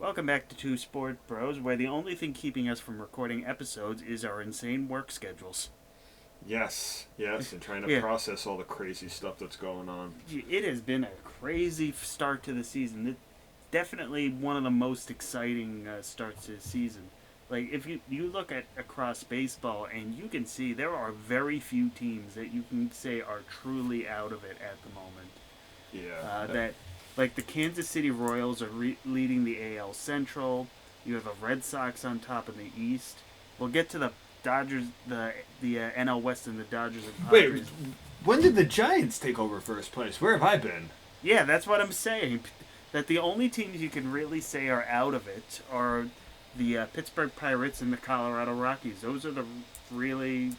Welcome back to Two Sport Bros, where the only thing keeping us from recording episodes is our insane work schedules. Yes, and trying to Yeah. process all the crazy stuff that's going on. It has been a crazy start to the season. Definitely one of the most exciting starts to the season. Like, if you look at across baseball, and you can see there are very few teams that you can say are truly out of it at the moment. Yeah. Like the Kansas City Royals are leading the AL Central. You have the Red Sox on top in the East. We'll get to the Dodgers, the NL West, and the Dodgers and Wait, Padres. when did the Giants take over first place? Where have I been? Yeah, that's what I'm saying. That the only teams you can really say are out of it are the Pittsburgh Pirates and the Colorado Rockies. Those are the really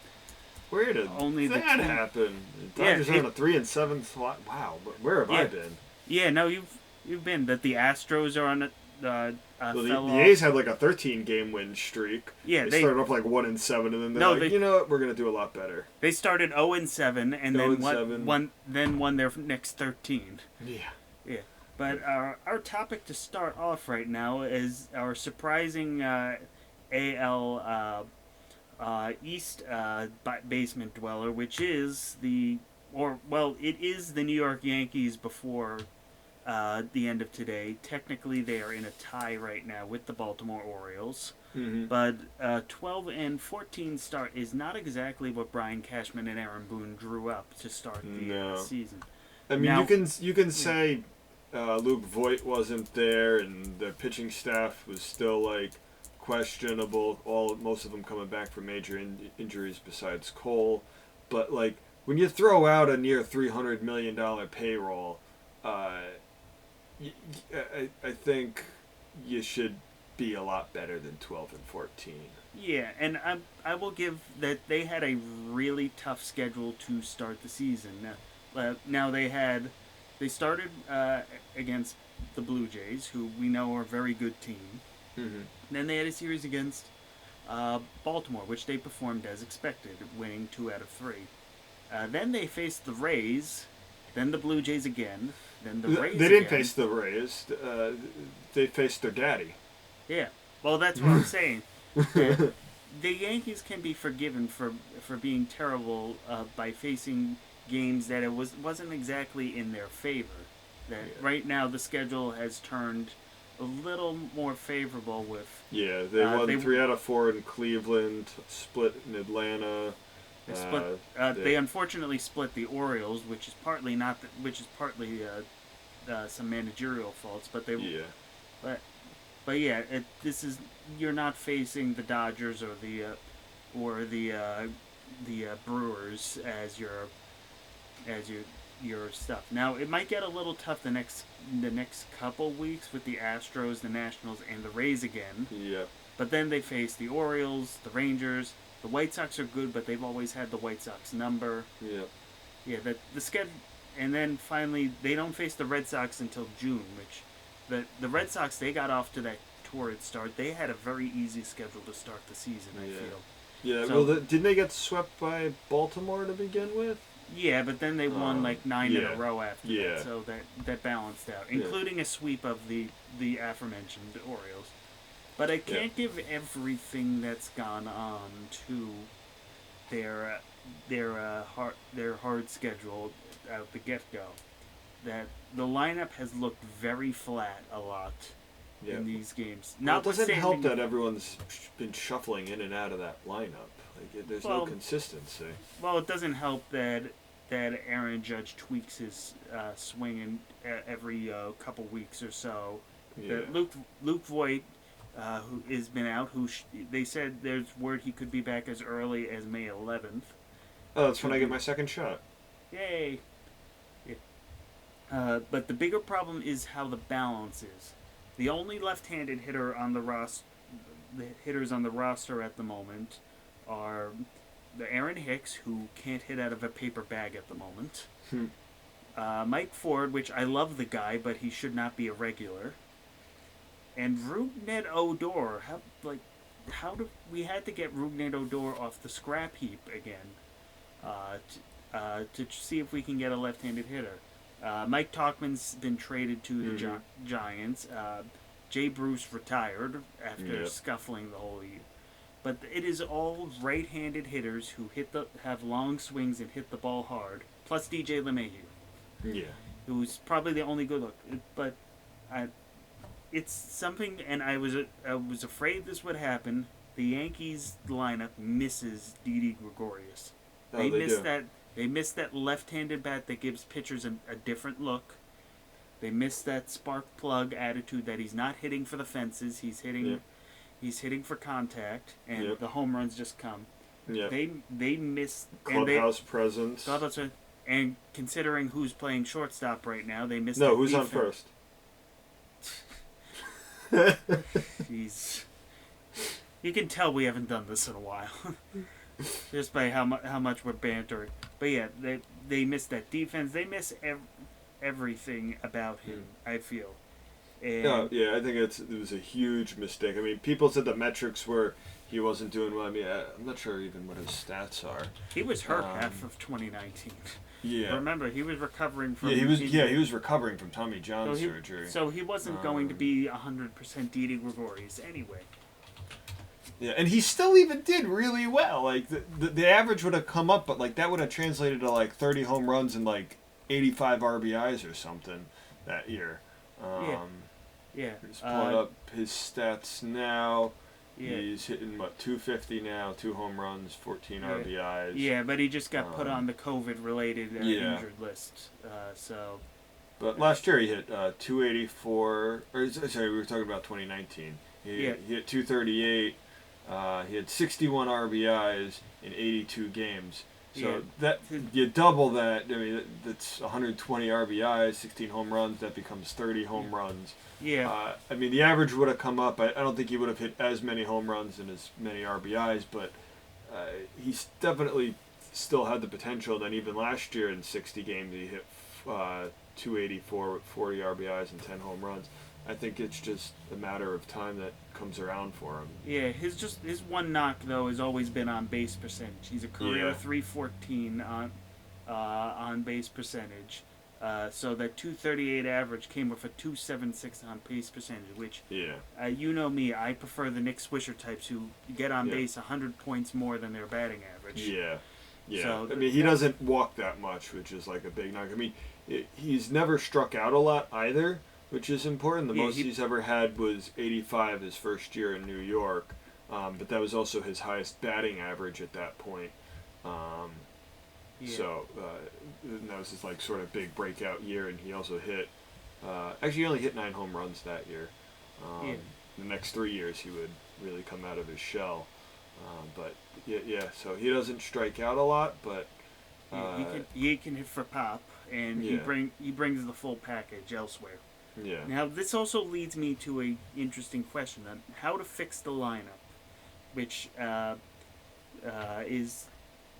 Where did only the that two. happen? The Dodgers are on a 3-7 slot. Wow, where have I Yeah. been? Yeah, no, you've been that the Astros are on a Well, fell the off. A's had like a 13-game win streak. Yeah, they started off like 1-7, and then they're like, you know what, we're gonna do a lot better. They started 0-7 and then 0-7. won their next 13. Yeah. Yeah. But our topic to start off right now is our surprising AL East basement dweller, which is it is the New York Yankees before the end of today. Technically, they are in a tie right now with the Baltimore Orioles. Mm-hmm. But 12-14 start is not exactly what Brian Cashman and Aaron Boone drew up to start the season. I mean, you can say Luke Voigt wasn't there, and the pitching staff was still like questionable. Most of them coming back from major injuries besides Cole, but like when you throw out a near $300 million payroll, I think you should be a lot better than 12-14. Yeah, and I will give that they had a really tough schedule to start the season. Now they started against the Blue Jays, who we know are a very good team. Mm-hmm. Then they had a series against Baltimore, which they performed as expected, winning 2 out of 3. Then they faced the Rays, then the Blue Jays again, then the Rays. They didn't face the Rays. They faced their daddy. Yeah, well, that's what I'm saying. The Yankees can be forgiven for being terrible by facing games that wasn't exactly in their favor. Right now the schedule has turned a little more favorable with. Yeah, they won 3 out of 4 in Cleveland, split in Atlanta. They unfortunately split the Orioles, which is partly some managerial faults, but they. Yeah. But yeah, you're not facing the Dodgers or the Brewers as your stuff. Now it might get a little tough the next couple weeks with the Astros, the Nationals, and the Rays again. Yeah. But then they face the Orioles, the Rangers. The White Sox are good, but they've always had the White Sox number. Yeah. Yeah. The schedule, and then finally they don't face the Red Sox until June, which. The Red Sox, they got off to that torrid start. They had a very easy schedule to start the season, I feel. Yeah, so, well, didn't they get swept by Baltimore to begin with? Yeah, but then they won 9 in a row after that, so that balanced out, including a sweep of the aforementioned Orioles. But I can't give everything that's gone on to their hard schedule out the get-go. That the lineup has looked very flat a lot in these games. Well, it doesn't help that everyone's been shuffling in and out of that lineup. Like, there's no consistency. Well, it doesn't help that Aaron Judge tweaks his swing in every couple weeks or so. Yeah. Luke Voigt, who has been out, they said there's word he could be back as early as May 11th. Oh, that's when I get my second shot. Yay! But the bigger problem is how the balance is. The only left-handed hitters on the roster at the moment are the Aaron Hicks, who can't hit out of a paper bag at the moment. Mike Ford, which I love the guy, but he should not be a regular. And Rougned Odor. We had to get Rougned Odor off the scrap heap again to see if we can get a left-handed hitter. Mike Tauchman's been traded to the Giants. Jay Bruce retired after scuffling the whole year. But it is all right-handed hitters who have long swings and hit the ball hard, plus DJ LeMahieu. Yeah. Who's probably the only good look. But it's something, and I was afraid this would happen. The Yankees lineup misses Didi Gregorius. They miss that left-handed bat that gives pitchers a different look. They miss that spark plug attitude that he's not hitting for the fences. He's hitting for contact, and the home runs just come. Yeah. They miss clubhouse presence. And considering who's playing shortstop right now, they miss. No, who's defense. On first? Jeez. You can tell we haven't done this in a while, just by how much we're bantering. But yeah, they miss that defense. They miss everything about him. I feel. And I think it was a huge mistake. I mean, people said the metrics were he wasn't doing well. I mean, I'm not sure even what his stats are. He was hurt half of 2019. Yeah. Remember, he was recovering from. He was recovering from Tommy John surgery. So he wasn't going to be 100% Didi Gregorius anyway. Yeah, and he still even did really well. Like the average would have come up, but like that would have translated to like 30 home runs and like 85 RBIs or something that year. He's pulling up his stats now. Yeah. He's hitting 250 now, 2 home runs, 14 RBIs. Yeah, but he just got put on the COVID-related injured list. But last year he hit 284. Or sorry, we were talking about 2019. He hit 238. He had 61 RBIs in 82 games. So that you double that. I mean, that's 120 RBIs, 16 home runs. That becomes 30 home runs. Yeah. I mean, the average would have come up. I don't think he would have hit as many home runs and as many RBIs, but he's definitely still had the potential. Then even last year in 60 games, he hit 284 with 40 RBIs and 10 home runs. I think it's just a matter of time that comes around for him. Yeah, his one knock though has always been on base percentage. He's a career 314 on base percentage. So that 238 average came with a 276 on base percentage, which you know me, I prefer the Nick Swisher types who get on base 100 points more than their batting average. Yeah. So I mean, he doesn't walk that much, which is like a big knock. I mean, he's never struck out a lot either, which is important. The most he's ever had was 85 his first year in New York, but that was also his highest batting average at that point. So that was his like sort of big breakout year, and he also hit. Actually, he only hit 9 home runs that year. The next 3 years, he would really come out of his shell. So he doesn't strike out a lot, but he can hit for pop, and he brings the full package elsewhere. Yeah. Now, this also leads me to a interesting question on how to fix the lineup, which is...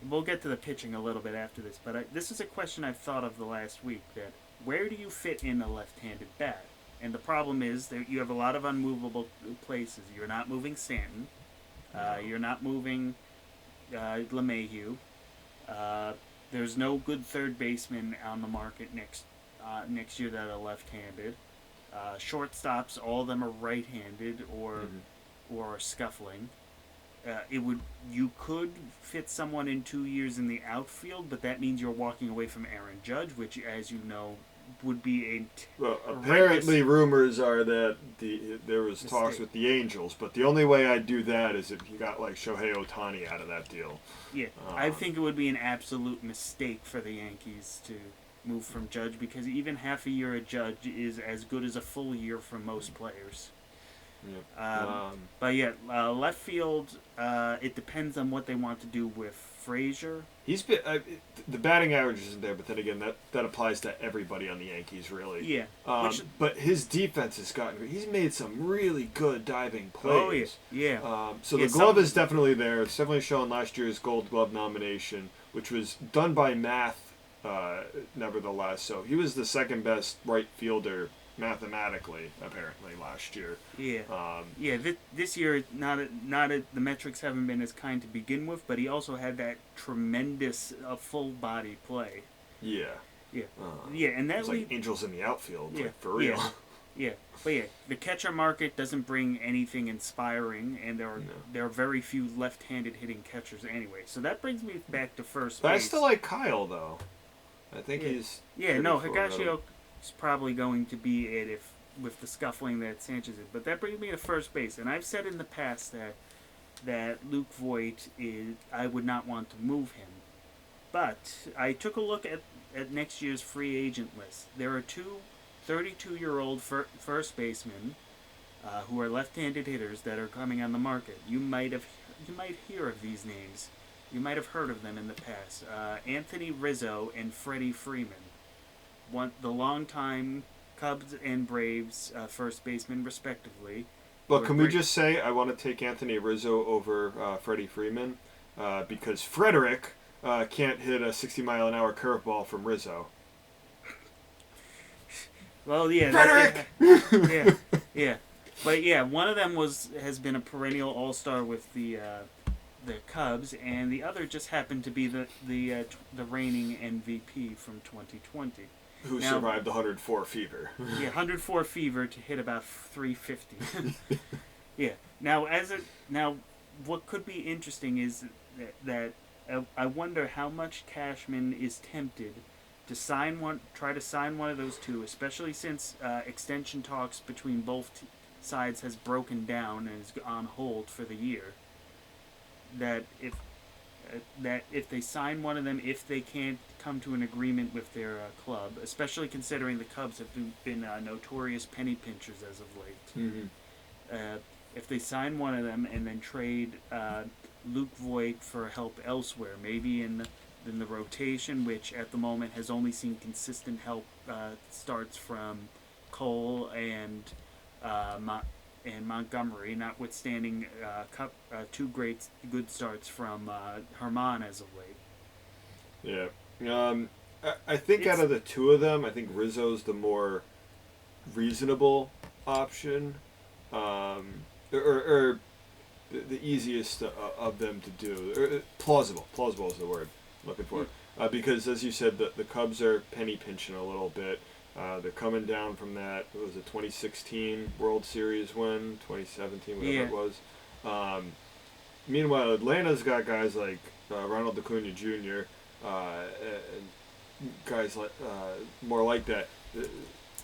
We'll get to the pitching a little bit after this, but this is a question I've thought of the last week, that where do you fit in a left-handed bat? And the problem is that you have a lot of unmovable places. You're not moving Stanton. You're not moving LeMahieu. There's no good third baseman on the market next year that are left-handed. Shortstops, all of them are right-handed or are scuffling. You could fit someone in 2 years in the outfield, but that means you're walking away from Aaron Judge, which, as you know, would be apparently rumors are that there was talks with the Angels, but the only way I'd do that is if you got like Shohei Ohtani out of that deal. Yeah, I think it would be an absolute mistake for the Yankees to move from Judge, because even half a year at Judge is as good as a full year for most players. Left field, it depends on what they want to do with Frazier. He's been the batting average isn't there, but then again, that applies to everybody on the Yankees, really. Yeah. But his defense has gotten. He's made some really good diving plays. Oh yeah. So the glove is definitely there. It's definitely shown last year's Gold Glove nomination, which was done by math, nevertheless. So he was the second best right fielder mathematically, apparently, last year. Yeah. This year, the metrics haven't been as kind to begin with, but he also had that tremendous full body play. Yeah. And that was like Angels in the outfield, like, for real. Yeah, but yeah, the catcher market doesn't bring anything inspiring, and there are very few left-handed hitting catchers anyway. So that brings me back to first But I base. still like Kyle though. I think Yeah, he's yeah, pretty no, formidable. Higashio is probably going to be it if with the scuffling that Sanchez is. But that brings me to first base, and I've said in the past that Luke Voigt is I would not want to move him. But I took a look at next year's free agent list. There are two 32-year-old first basemen who are left-handed hitters that are coming on the market. You might hear of these names. You might have heard of them in the past. Anthony Rizzo and Freddie Freeman, the longtime Cubs and Braves first baseman respectively. But can we just say I want to take Anthony Rizzo over Freddie Freeman because Frederick can't hit a 60-mile-an-hour curveball from Rizzo. Well, yeah, Frederick. Yeah, yeah, but yeah, one of them has been a perennial All-Star with the Cubs, and the other just happened to be the reigning MVP from 2020. Who survived the 104 fever. Yeah, 104 fever to hit about 350. Yeah. Now, what could be interesting is that I wonder how much Cashman is tempted to try to sign one of those two, especially since extension talks between both sides has broken down and is on hold for the year. That if they sign one of them, if they can't come to an agreement with their club, especially considering the Cubs have been notorious penny pinchers as of late. Mm-hmm. If they sign one of them and then trade Luke Voigt for help elsewhere, maybe in the rotation, which at the moment has only seen consistent help starts from Cole and Montgomery, notwithstanding two good starts from Herman as of late. Yeah. I think out of the two of them, I think Rizzo's the more reasonable option. Or the easiest of them to do. Plausible is the word I'm looking for. Because, as you said, the Cubs are penny pinching a little bit. They're coming down from that, what was it, 2016 World Series win, 2017, whatever it was. Meanwhile, Atlanta's got guys like Ronald Acuna Jr., and guys like more like that.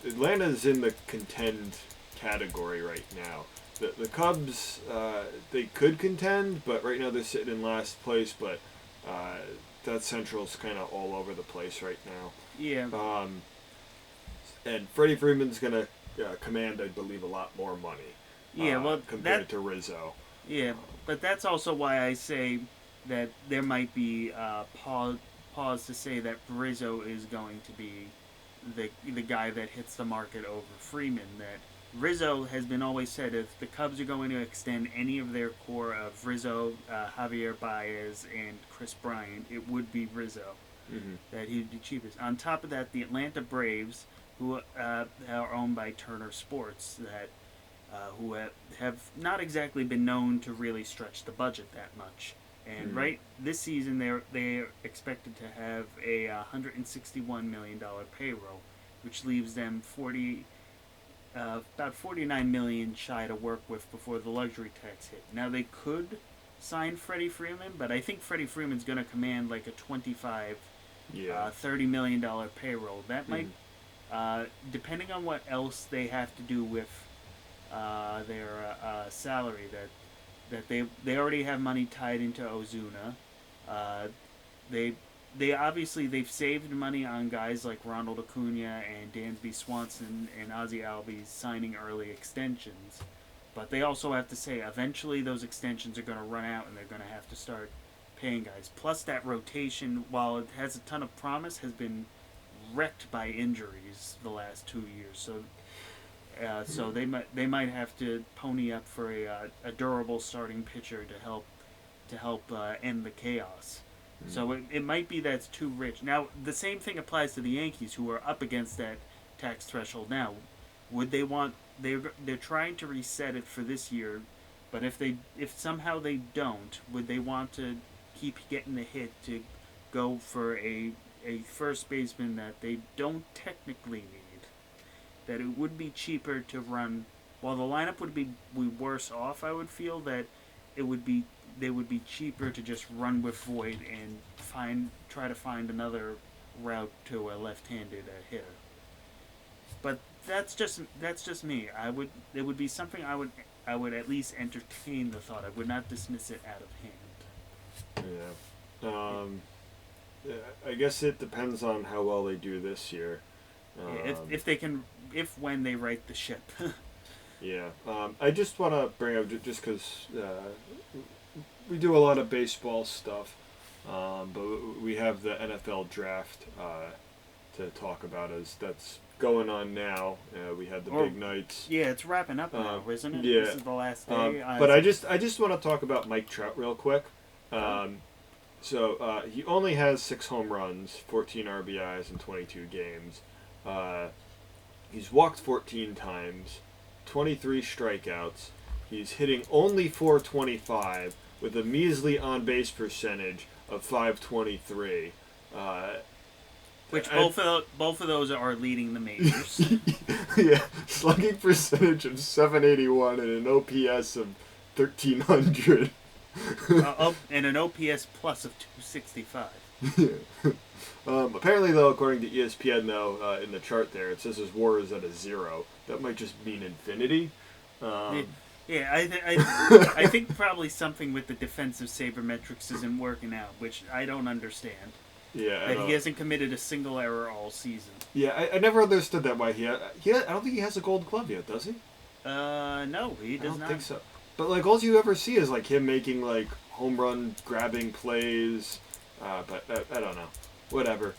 Atlanta's in the contend category right now. The Cubs, they could contend, but right now they're sitting in last place, but that Central's kind of all over the place right now. Yeah. And Freddie Freeman's going to command, I believe, a lot more money. Yeah, compared to Rizzo. Yeah, but that's also why I say that there might be pause to say that Rizzo is going to be the guy that hits the market over Freeman. That Rizzo has been always said if the Cubs are going to extend any of their core of Rizzo, Javier Baez, and Chris Bryant, it would be Rizzo. Mm-hmm. That he'd be cheapest. On top of that, the Atlanta Braves, who are owned by Turner Sports, that who have not exactly been known to really stretch the budget that much. And right this season, they're expected to have a $161 million payroll, which leaves them about $49 million shy to work with before the luxury tax hit. Now they could sign Freddie Freeman, but I think Freddie Freeman's going to command like a $30 million payroll. That might, depending on what else they have to do with their salary, that they already have money tied into Ozuna. They obviously they've saved money on guys like Ronald Acuna and Dansby Swanson and Ozzie Albies signing early extensions, but they also have to say eventually those extensions are going to run out and they're going to have to start paying guys. Plus that rotation, while it has a ton of promise, has been wrecked by injuries the last 2 years. So they might have to pony up for a durable starting pitcher to help end the chaos. So it might be that it's too rich. Now the same thing applies to the Yankees, who are up against that tax threshold now. Would they want? They're trying to reset it for this year, but if somehow they don't, would they want to keep getting the hit to go for a first baseman that they don't technically need? that it would be cheaper to run. While the lineup would be worse off, I would feel that it would be they would be cheaper to just run with Voit and try to find another route to a left-handed hitter. But that's just me. It would be something I would at least entertain the thought. I would not dismiss it out of hand. Yeah. I guess it depends on how well they do this year. If when they right the ship. Yeah. I just want to bring up, just because we do a lot of baseball stuff, but we have the NFL draft to talk about, as that's going on now. We had the big nights. Yeah, it's wrapping up now, isn't it? Yeah. This is the last day. But I just want to talk about Mike Trout real quick. So he only has 6 home runs, 14 RBIs in 22 games. He's walked 14 times, 23 strikeouts. He's hitting only .425 with a measly on-base percentage of .523. Which both of those are leading the majors. Yeah, slugging percentage of .781 and an OPS of 1,300. And an OPS plus of 265. Yeah. Apparently, though, according to ESPN, though, in the chart there, it says his WAR is at a 0. That might just mean infinity. I think probably something with the defensive sabermetrics isn't working out, which I don't understand. Yeah, that he hasn't committed a single error all season. Yeah, I never understood that. Why I don't think he has a Gold Glove yet, does he? No, he does not. I don't think so. But like, all you ever see is like him making like home run grabbing plays. But I don't know. Whatever.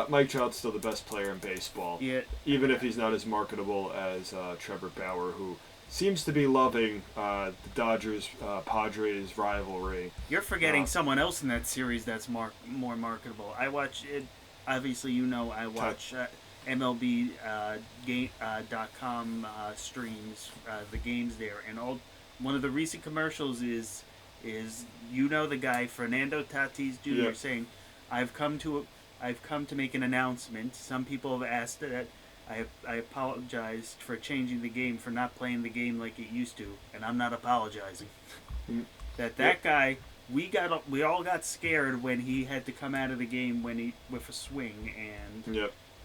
Mike Trout's still the best player in baseball. Yeah. Even if he's not as marketable as Trevor Bauer, who seems to be loving the Dodgers-Padres rivalry. You're forgetting someone else in that series that's more marketable. I watch it. Obviously, I watch MLB.com streams the games there, and one of the recent commercials is the guy Fernando Tatis Jr. saying, "I've come to make an announcement. Some people have asked that I apologized for changing the game, for not playing the game like it used to, and I'm not apologizing." That guy, we all got scared when he had to come out of the game with a swing, and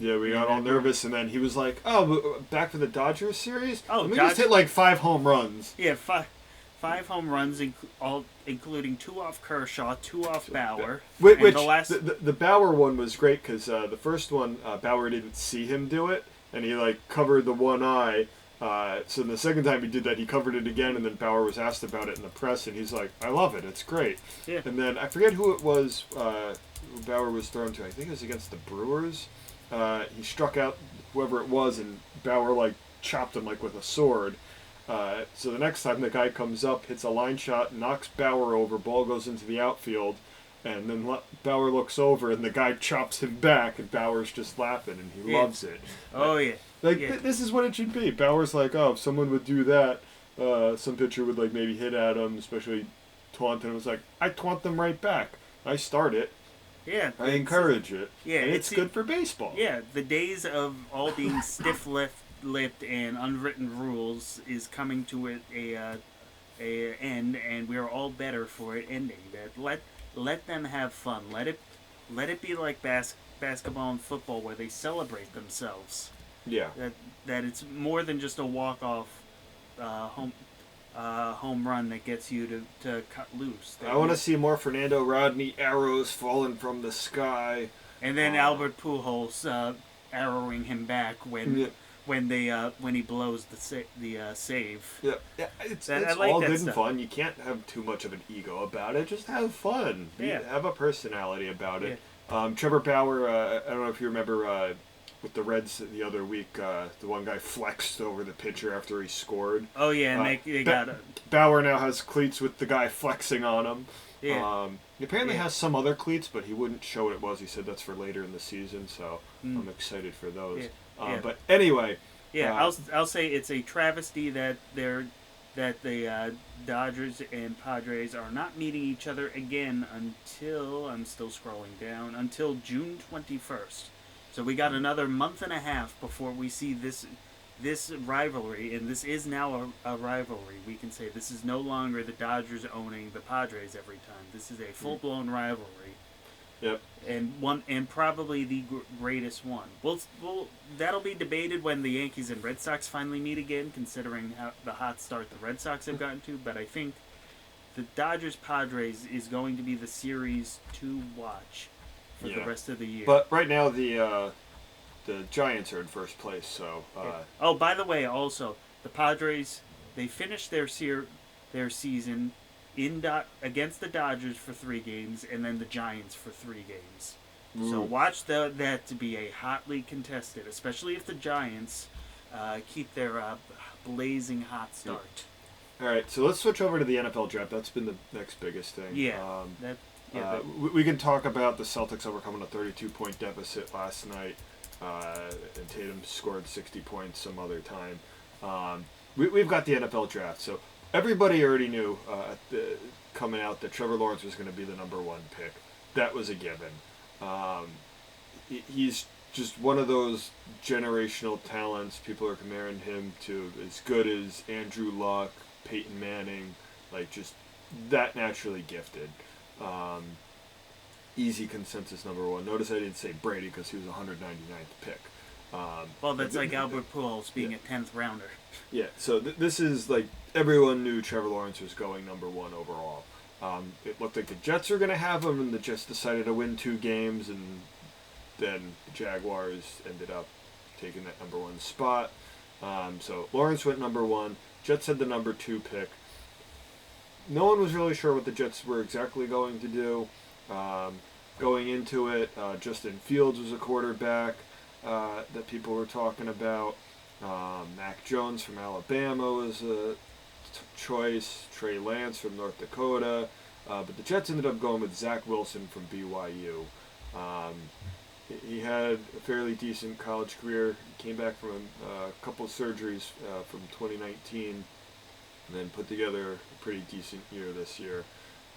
we got all nervous, and then he was like, "Oh, back for the Dodgers series? Let me just hit like 5 home runs." Yeah, five home runs, including 2 off Kershaw, 2 off Bauer. The Bauer one was great because the first one, Bauer didn't see him do it, and he like covered the one eye. So the second time he did that, he covered it again, and then Bauer was asked about it in the press, and he's like, "I love it, it's great." Yeah. And then I forget who it was who Bauer was thrown to. I think it was against the Brewers. He struck out whoever it was, and Bauer like chopped him like with a sword. So the next time the guy comes up, hits a line shot, knocks Bauer over, ball goes into the outfield, and then Bauer looks over, and the guy chops him back, and Bauer's just laughing, and he loves it. This is what it should be. Bauer's like, "Oh, if someone would do that, some pitcher would like maybe hit at him, especially taunt him." It was like, I taunt them right back. I start it. Yeah. I encourage it. Yeah. And it's good for baseball. Yeah. The days of all being stiff-lipped and unwritten rules is coming to a end, and we're all better for it ending. That let them have fun. Let it be like basketball and football, where they celebrate themselves. Yeah. That it's more than just a walk-off home run that gets you to cut loose. I want to see more Fernando Rodney arrows falling from the sky. And then Albert Pujols arrowing him back when he blows the save. Yeah, it's all good and fun. You can't have too much of an ego about it. Just have fun. Have a personality about it. Trevor Bauer, I don't know if you remember with the Reds the other week, the one guy flexed over the pitcher after he scored. Oh yeah, and they got it. Bauer now has cleats with the guy flexing on him. Yeah. He apparently has some other cleats, but he wouldn't show what it was. He said that's for later in the season, so I'm excited for those. But anyway. Yeah, I'll say it's a travesty that the Dodgers and Padres are not meeting each other again until, I'm still scrolling down, until June 21st. So we got another month and a half before we see this rivalry, and this is now a rivalry, we can say this is no longer the Dodgers owning the Padres every time. This is a full-blown rivalry. Yep. And probably the greatest one. Well, that'll be debated when the Yankees and Red Sox finally meet again, considering how the hot start the Red Sox have gotten to. But I think the Dodgers-Padres is going to be the series to watch for the rest of the year. But right now the Giants are in first place, so. Oh, by the way, also the Padres, they finished their season against the Dodgers for 3 games, and then the Giants for 3 games. So watch that to be a hotly contested, especially if the Giants keep their blazing hot start. All right, so let's switch over to the NFL draft. That's been the next biggest thing. Yeah. We can talk about the Celtics overcoming a 32-point deficit last night, and Tatum scored 60 points some other time. We've got the NFL draft, so everybody already knew coming out that Trevor Lawrence was going to be the number 1 pick. That was a given. He's just one of those generational talents. People are comparing him to as good as Andrew Luck, Peyton Manning, like just that naturally gifted. Easy consensus number 1. Notice I didn't say Brady because he was 199th pick. Well, that's like Albert Pujols being a 10th rounder. Yeah, so this is like everyone knew Trevor Lawrence was going number 1 overall. It looked like the Jets were going to have him, and the Jets decided to win 2 games, and then the Jaguars ended up taking that number 1 spot. So Lawrence went number 1. Jets had the number 2 pick. No one was really sure what the Jets were exactly going to do. Going into it, Justin Fields was a quarterback that people were talking about. Mac Jones from Alabama was a choice. Trey Lance from North Dakota. But the Jets ended up going with Zach Wilson from BYU. He had a fairly decent college career. He came back from a couple of surgeries from 2019 and then put together a pretty decent year this year.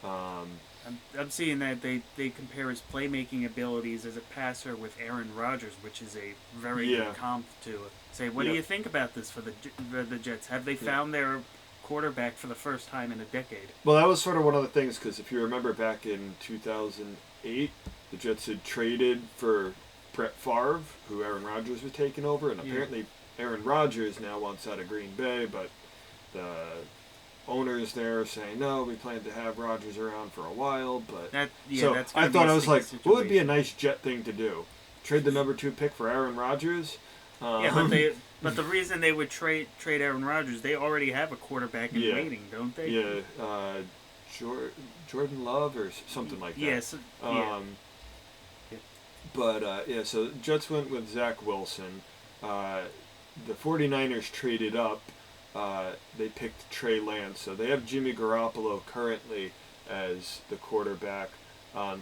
I'm seeing that they compare his playmaking abilities as a passer with Aaron Rodgers, which is a very good comp to say. What do you think about this for the Jets? Have they found their quarterback for the first time in a decade? Well, that was sort of one of the things, because if you remember back in 2008, the Jets had traded for Brett Favre, who Aaron Rodgers was taking over, and apparently Aaron Rodgers now wants out of Green Bay, but the owners there are saying, no, we plan to have Rodgers around for a while, but that's I thought, I was like, situation. What would be a nice Jet thing to do? Trade the number 2 pick for Aaron Rodgers? But the reason they would trade Aaron Rodgers, they already have a quarterback in waiting, don't they? Yeah, Jordan Love or something like that. Yes. But, so Jets went with Zach Wilson. The 49ers traded up. They picked Trey Lance. So they have Jimmy Garoppolo currently as the quarterback.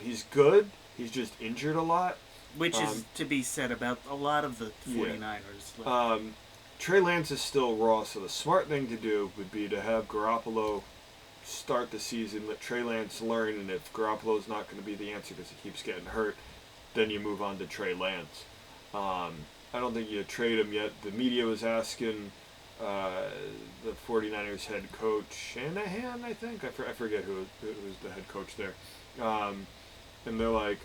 He's good. He's just injured a lot. Which is to be said about a lot of the 49ers. Trey Lance is still raw, so the smart thing to do would be to have Garoppolo start the season, let Trey Lance learn, and if Garoppolo's not going to be the answer because he keeps getting hurt, then you move on to Trey Lance. I don't think you trade him yet. The media was asking the 49ers head coach, Shanahan, I think. I forget who was the head coach there. And they're like,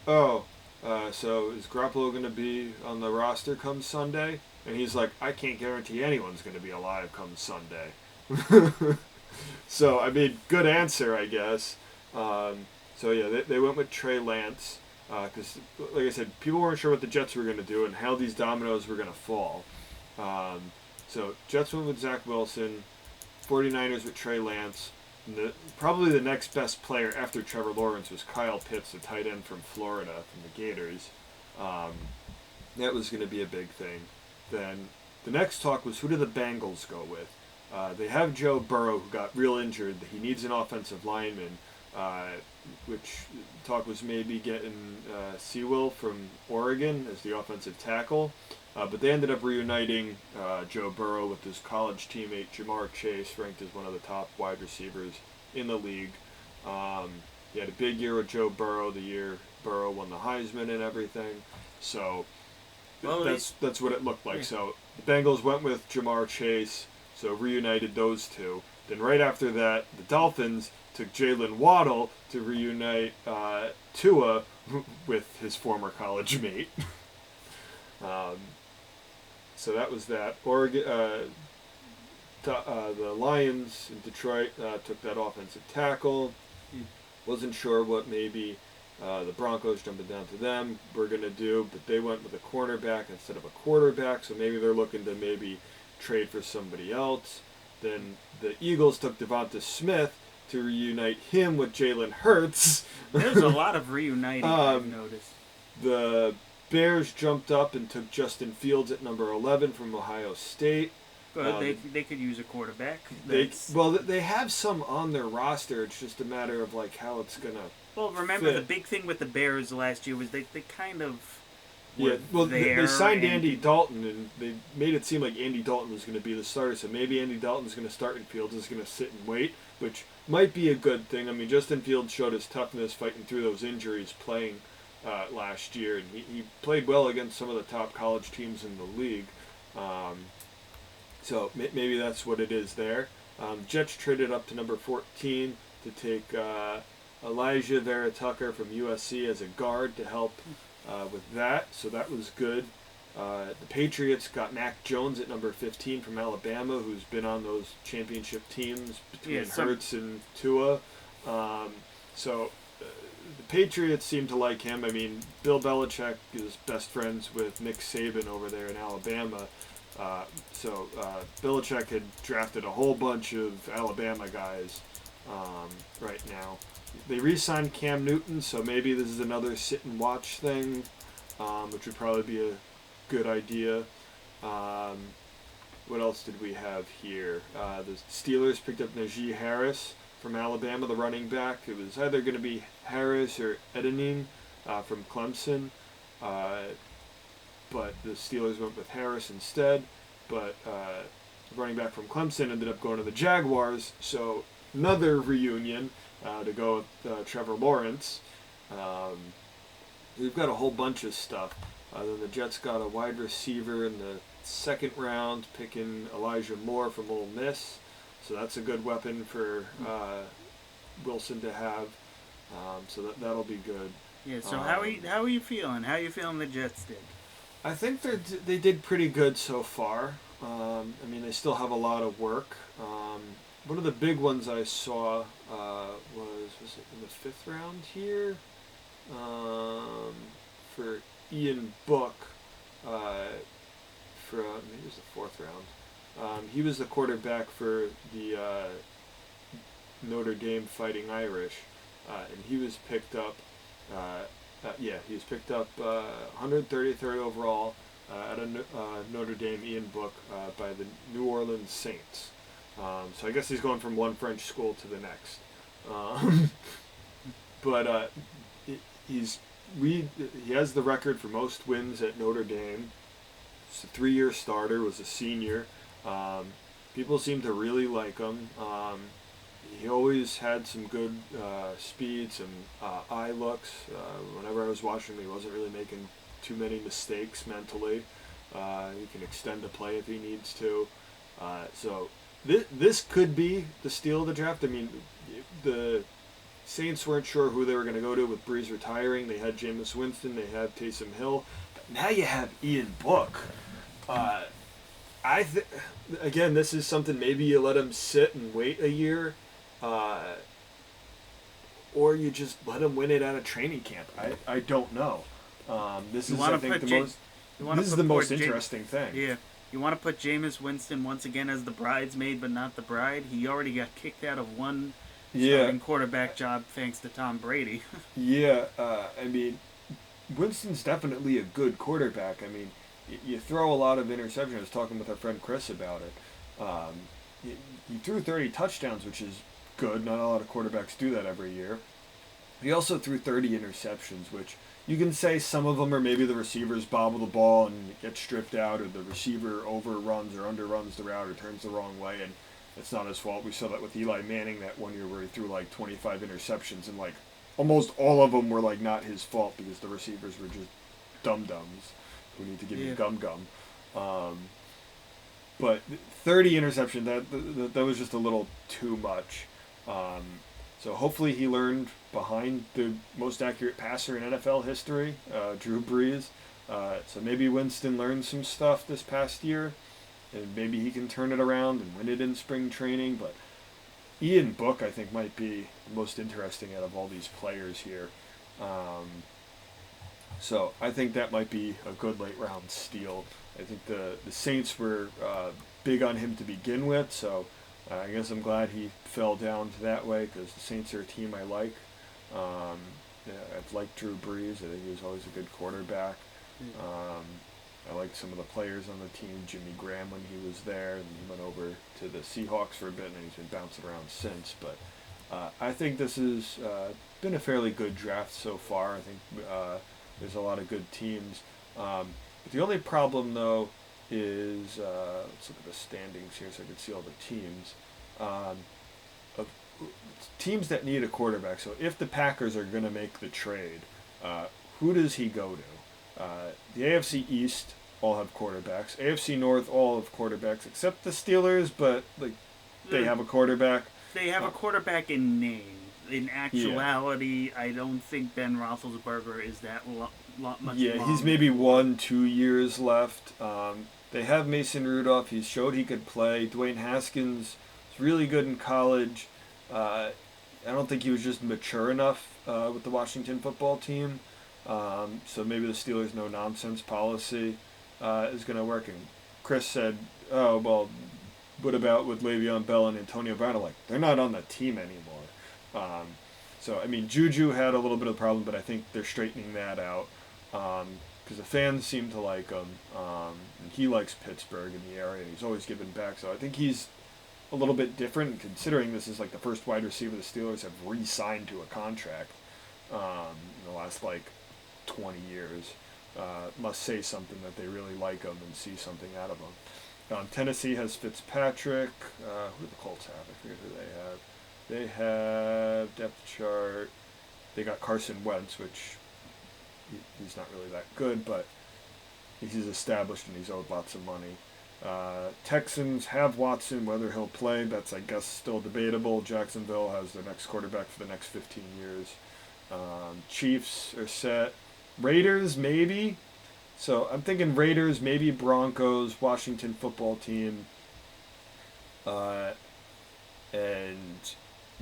so is Garoppolo going to be on the roster come Sunday? And he's like, I can't guarantee anyone's going to be alive come Sunday. So, I mean, good answer, I guess. They went with Trey Lance because, like I said, people weren't sure what the Jets were going to do and how these dominoes were going to fall. So, Jets went with Zach Wilson, 49ers with Trey Lance. Probably the next best player after Trevor Lawrence was Kyle Pitts, the tight end from Florida, from the Gators. That was going to be a big thing. Then the next talk was, who do the Bengals go with? They have Joe Burrow, who got real injured. He needs an offensive lineman, which talk was maybe getting Sewell from Oregon as the offensive tackle. But they ended up reuniting Joe Burrow with his college teammate Jamar Chase, ranked as one of the top wide receivers in the league. He had a big year with Joe Burrow, the year Burrow won the Heisman and everything. So that's what it looked like. Yeah. So the Bengals went with Jamar Chase, so reunited those two. Then right after that, the Dolphins took Jalen Waddle to reunite Tua with his former college mate. So that was that. Oregon, the Lions in Detroit took that offensive tackle. Wasn't sure what maybe the Broncos, jumping down to them, were going to do, but they went with a cornerback instead of a quarterback, so maybe they're looking to maybe trade for somebody else. Then the Eagles took Devonta Smith to reunite him with Jalen Hurts. There's a lot of reuniting, I've noticed. The Bears jumped up and took Justin Fields at number 11 from Ohio State. Good. They could use a quarterback. They have some on their roster. It's just a matter of like how it's gonna. Well, remember fit. The big thing with the Bears last year was they kind of. They signed Andy Dalton and they made it seem like Andy Dalton was going to be the starter. So maybe Andy Dalton's going to start and Fields is going to sit and wait, which might be a good thing. I mean, Justin Fields showed his toughness fighting through those injuries playing last year, and he played well against some of the top college teams in the league. So maybe that's what it is there. Jets traded up to number 14 to take Elijah Vera Tucker from USC as a guard to help with that. So that was good. The Patriots got Mac Jones at number 15 from Alabama, who's been on those championship teams between Hurts and Tua. The Patriots seem to like him. I mean, Bill Belichick is best friends with Nick Saban over there in Alabama. Belichick had drafted a whole bunch of Alabama guys right now. They re-signed Cam Newton, so maybe this is another sit-and-watch thing, which would probably be a good idea. What else did we have here? The Steelers picked up Najee Harris from Alabama, the running back. It was either going to be Harris or Edenine from Clemson. But the Steelers went with Harris instead. But the running back from Clemson ended up going to the Jaguars. So another reunion to go with Trevor Lawrence. We've got a whole bunch of stuff. Then the Jets got a wide receiver in the second round, picking Elijah Moore from Ole Miss. So that's a good weapon for Wilson to have. So that'll be good. Yeah. So how are you feeling? How are you feeling the Jets did? I think they did pretty good so far. I mean, they still have a lot of work. One of the big ones I saw was it in the 5th round here for Ian Book maybe it was the 4th round. He was the quarterback for the Notre Dame Fighting Irish, and he was picked up. He was picked up 133rd overall at a Notre Dame Ian Book by the New Orleans Saints. So I guess he's going from one French school to the next. He has the record for most wins at Notre Dame. He's a 3-year starter, was a senior. People seem to really like him. He always had some good speed, some eye looks. Whenever I was watching him, he wasn't really making too many mistakes mentally. He can extend the play if he needs to. So this could be the steal of the draft. I mean, the Saints weren't sure who they were going to go to with Breeze retiring. They had Jameis Winston. They had Taysom Hill. But now you have Ian Book. Again, this is something maybe you let him sit and wait a year. Or you just let him win it at a training camp. I don't know. This is, I think, the most interesting thing. Yeah. You want to put Jameis Winston once again as the bridesmaid, but not the bride? He already got kicked out of one starting quarterback job thanks to Tom Brady. I mean, Winston's definitely a good quarterback. I mean, you throw a lot of interceptions. I was talking with our friend Chris about it. He threw 30 touchdowns, which is good. Not a lot of quarterbacks do that every year. He also threw 30 interceptions, which you can say some of them are maybe the receivers bobble the ball and it gets stripped out, or the receiver overruns or underruns the route or turns the wrong way, and it's not his fault. We saw that with Eli Manning that one year where he threw like 25 interceptions, and like almost all of them were like not his fault because the receivers were just dum-dums who need to give you gum-gum. but 30 interception, that was just a little too much. So hopefully he learned behind the most accurate passer in NFL history, Drew Brees. So maybe Winston learned some stuff this past year, and maybe he can turn it around and win it in spring training. But Ian Book, I think, might be the most interesting out of all these players here. So I think that might be a good late round steal. I think the Saints were big on him to begin with, so I guess I'm glad he fell down to that way because the Saints are a team I like. I've liked Drew Brees. I think he was always a good quarterback. I liked some of the players on the team, Jimmy Graham when he was there, and he went over to the Seahawks for a bit, and he's been bouncing around since. But I think this has been a fairly good draft so far. I think there's a lot of good teams. But the only problem, though, is let's look at the standings here so I can see all the teams. Of teams that need a quarterback. So if the Packers are going to make the trade, who does he go to? The AFC East all have quarterbacks. AFC North all have quarterbacks except the Steelers, but they have a quarterback. They have a quarterback in name. In actuality, I don't think Ben Roethlisberger is that much. Yeah, he's maybe 1-2 years left. They have Mason Rudolph. He showed he could play. Dwayne Haskins was really good in college. I don't think he was just mature enough with the Washington football team. So maybe the Steelers' no-nonsense policy is going to work. And Chris said, oh, well, what about with Le'Veon Bell and Antonio Brown? They're not on the team anymore. So, I mean, Juju had a little bit of a problem, but I think they're straightening that out because the fans seem to like him. And he likes Pittsburgh in the area, and he's always giving back. So I think he's a little bit different, considering this is the first wide receiver the Steelers have re-signed to a contract in the last 20 years. Must say something that they really like him and see something out of him. Tennessee has Fitzpatrick. Who do the Colts have? I forget who they have. They have depth chart. They got Carson Wentz, which he's not really that good, but he's established and he's owed lots of money. Texans have Watson. Whether he'll play, that's, I guess, still debatable. Jacksonville has their next quarterback for the next 15 years. Chiefs are set. Raiders, maybe. So I'm thinking Raiders, maybe Broncos, Washington football team, and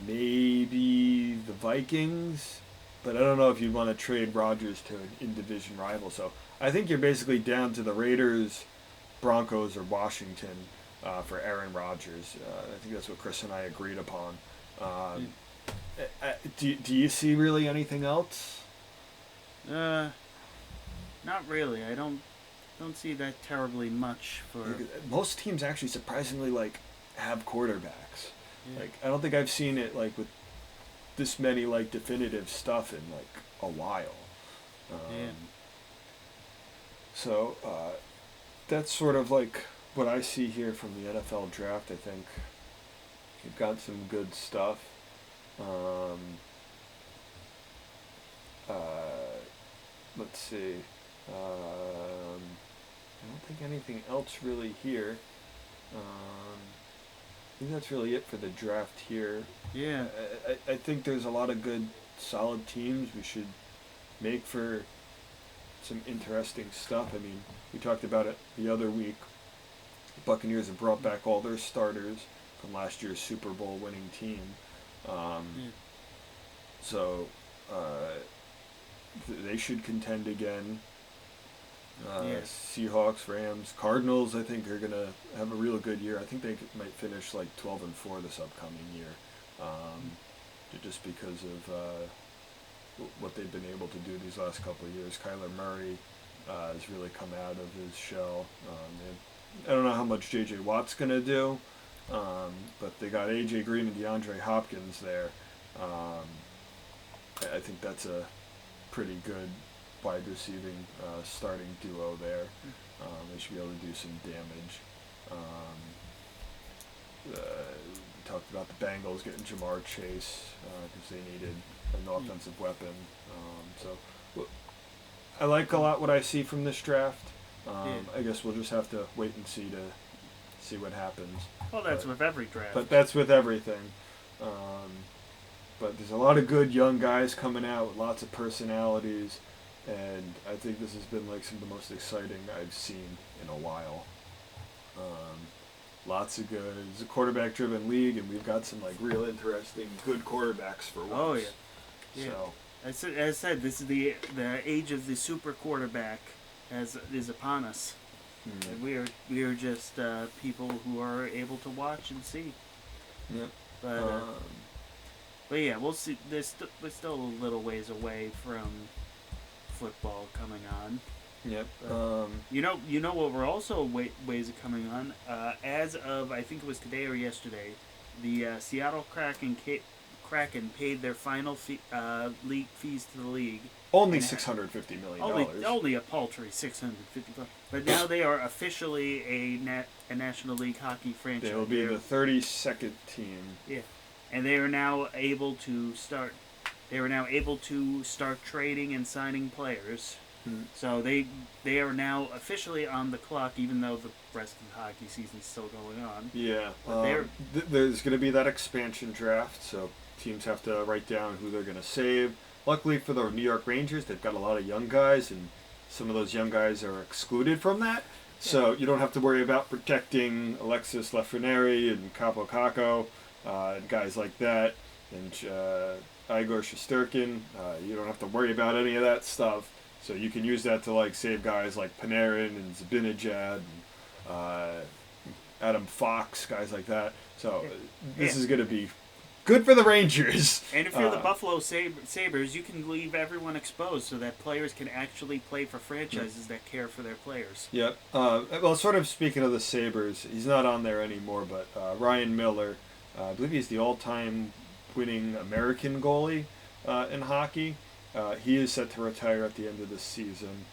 maybe the Vikings. But I don't know if you'd want to trade Rodgers to an in-division rival. So I think you're basically down to the Raiders, Broncos, or Washington for Aaron Rodgers. I think that's what Chris and I agreed upon. Do you see really anything else? Not really. I don't see that terribly much for. Most teams actually surprisingly have quarterbacks. Yeah. I don't think I've seen it with this many definitive stuff in a while. So that's sort of what I see here from the NFL draft. I think you've got some good stuff. Let's see. I don't think anything else really here. I think that's really it for the draft here. Yeah. I think there's a lot of good, solid teams. We should make for some interesting stuff. I mean, we talked about it the other week. The Buccaneers have brought back all their starters from last year's Super Bowl winning team. So they should contend again. Seahawks, Rams, Cardinals, I think are going to have a real good year. I think they might finish 12-4 this upcoming year, just because of what they've been able to do these last couple of years. Kyler Murray has really come out of his shell. I don't know how much J.J. Watt's going to do, but they got A.J. Green and DeAndre Hopkins there. I think that's a pretty good wide receiving starting duo there. They should be able to do some damage. We talked about the Bengals getting Jamar Chase because they needed an offensive weapon. So I like a lot what I see from this draft. I guess we'll just have to wait and see see what happens. Well, that's with every draft. But that's with everything. But there's a lot of good young guys coming out with lots of personalities, and I think this has been like some of the most exciting I've seen in a while. Lots of good. It's a quarterback-driven league, and we've got some like real interesting, good quarterbacks for once. Oh yeah. So. As I said, this is the age of the super quarterback is upon us. And we are just people who are able to watch and see. Yep. But yeah, we'll see. We're still a little ways away from football coming on. Yep. You know what? We're also ways of coming on. As of I think it was today or yesterday, the Seattle Kraken paid their final league fees to the league. Only $650 million. Only a paltry $650. But now they are officially a National League hockey franchise. They will be the 32nd team. Yeah, and they are now able to start. They are now able to start trading and signing players. So they are now officially on the clock, even though the rest of the hockey season is still going on. Yeah, there's going to be that expansion draft, so teams have to write down who they're going to save. Luckily for the New York Rangers, they've got a lot of young guys, and some of those young guys are excluded from that. So you don't have to worry about protecting Alexis Lafreniere and Capo Caco, and guys like that, and Igor Shesterkin. You don't have to worry about any of that stuff. So you can use that to like save guys like Panarin and Zibanejad and Adam Fox, guys like that. So this is going to be good for the Rangers. And if you're the Buffalo Sabres, you can leave everyone exposed so that players can actually play for franchises that care for their players. Yep. Well, sort of speaking of the Sabres, he's not on there anymore, but Ryan Miller, I believe he's the all-time winning American goalie in hockey. He is set to retire at the end of this season.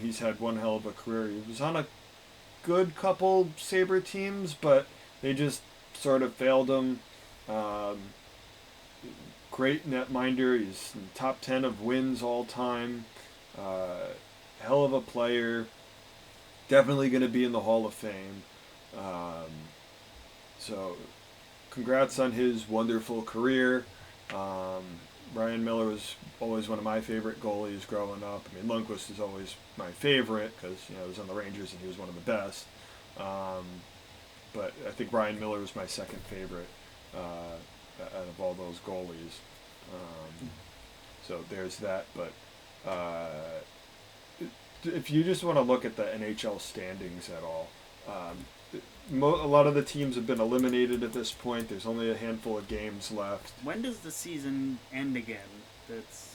He's had one hell of a career. He was on a good couple Sabre teams, but they just sort of failed him. Great netminder. He's in the top 10 of wins all time. Hell of a player. Definitely going to be in the Hall of Fame. So congrats on his wonderful career. Ryan Miller was always one of my favorite goalies growing up. I mean, Lundqvist is always my favorite because he was on the Rangers and he was one of the best. But I think Ryan Miller was my second favorite out of all those goalies. So there's that. But if you just want to look at the NHL standings at all, a lot of the teams have been eliminated at this point. There's only a handful of games left. When does the season end again? That's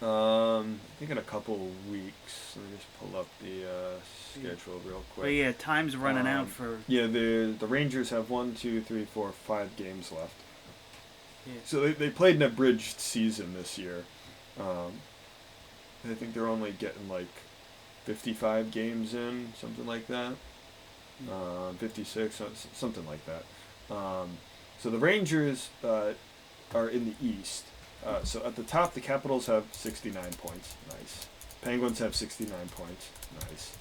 I think in a couple of weeks. Let me just pull up the schedule real quick. But yeah, time's running out for. Yeah, the Rangers have 1, 2, 3, 4, 5 games left. Yeah. So they played in a bridged season this year. I think they're only getting like 55 games in, something like that. 56, something like that. So the Rangers are in the East. So at the top, the Capitals have 69 points. Nice. Penguins have 69 points. Nice.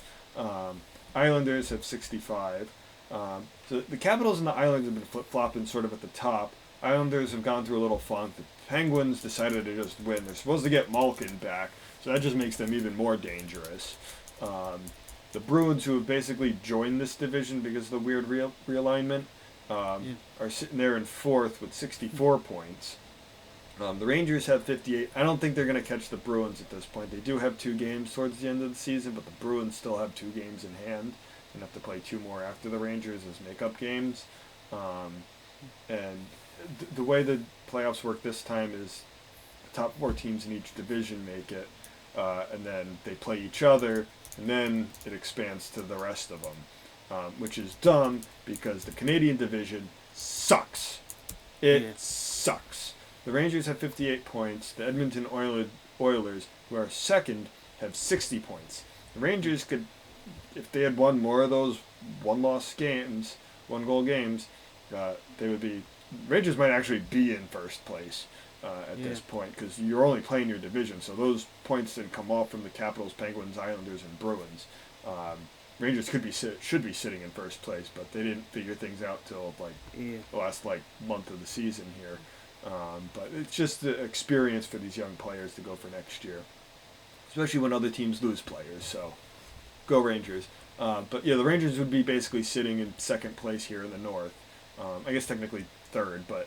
Islanders have 65. So the Capitals and the Islanders have been flip-flopping sort of at the top. Islanders have gone through a little funk. The Penguins decided to just win. They're supposed to get Malkin back, so that just makes them even more dangerous. The Bruins, who have basically joined this division because of the weird realignment, are sitting there in fourth with 64 points. The Rangers have 58. I don't think they're going to catch the Bruins at this point. They do have 2 games towards the end of the season, but the Bruins still have 2 games in hand and have to play 2 more after the Rangers as makeup games. And the way the playoffs work this time is the top 4 teams in each division make it, and then they play each other, and then it expands to the rest of them, which is dumb because the Canadian division sucks. It sucks. The Rangers have 58 points. The Edmonton Oilers, who are second, have 60 points. The Rangers could, if they had won more of those one-loss games, one-goal games, they would be. Rangers might actually be in first place at this point because you're only playing your division, so those points that come off from the Capitals, Penguins, Islanders, and Bruins. Rangers should be sitting in first place, but they didn't figure things out till the last month of the season here. But it's just the experience for these young players to go for next year, especially when other teams lose players. So, go Rangers. But yeah, the Rangers would be basically sitting in second place here in the North. I guess technically third, but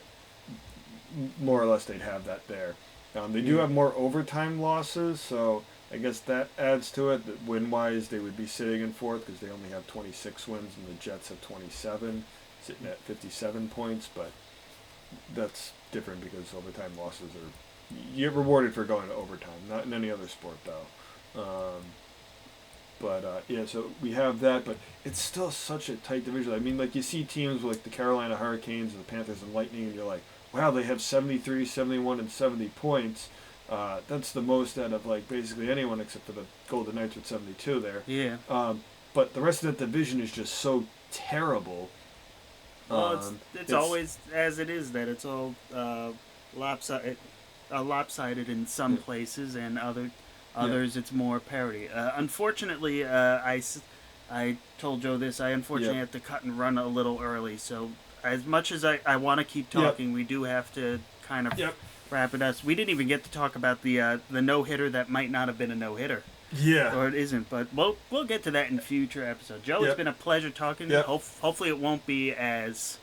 more or less they'd have that there. They do have more overtime losses, so I guess that adds to it. That win-wise, they would be sitting in fourth because they only have 26 wins, and the Jets have 27, sitting at 57 points. But that's different because overtime losses you get rewarded for going to overtime. Not in any other sport, though. So we have that, but it's still such a tight division. I mean, you see teams like the Carolina Hurricanes and the Panthers and Lightning, and you're like, wow, they have 73, 71, and 70 points. That's the most out of basically anyone except for the Golden Knights with 72 there. Yeah. But the rest of that division is just so terrible. Well, it's always as it is that it's all lopsided in some places, and others it's more parity. Unfortunately, I told Joe this. I unfortunately have to cut and run a little early, so as much as I want to keep talking, we do have to kind of wrap it up. We didn't even get to talk about the no-hitter that might not have been a no-hitter. Yeah. Or it isn't, but we'll get to that in future episodes. Joe, it's been a pleasure talking. Hopefully it won't be as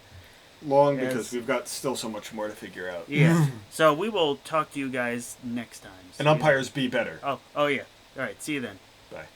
long because we've got still so much more to figure out. Yeah. So we will talk to you guys next time. And umpires be better. Oh yeah. All right. See you then. Bye.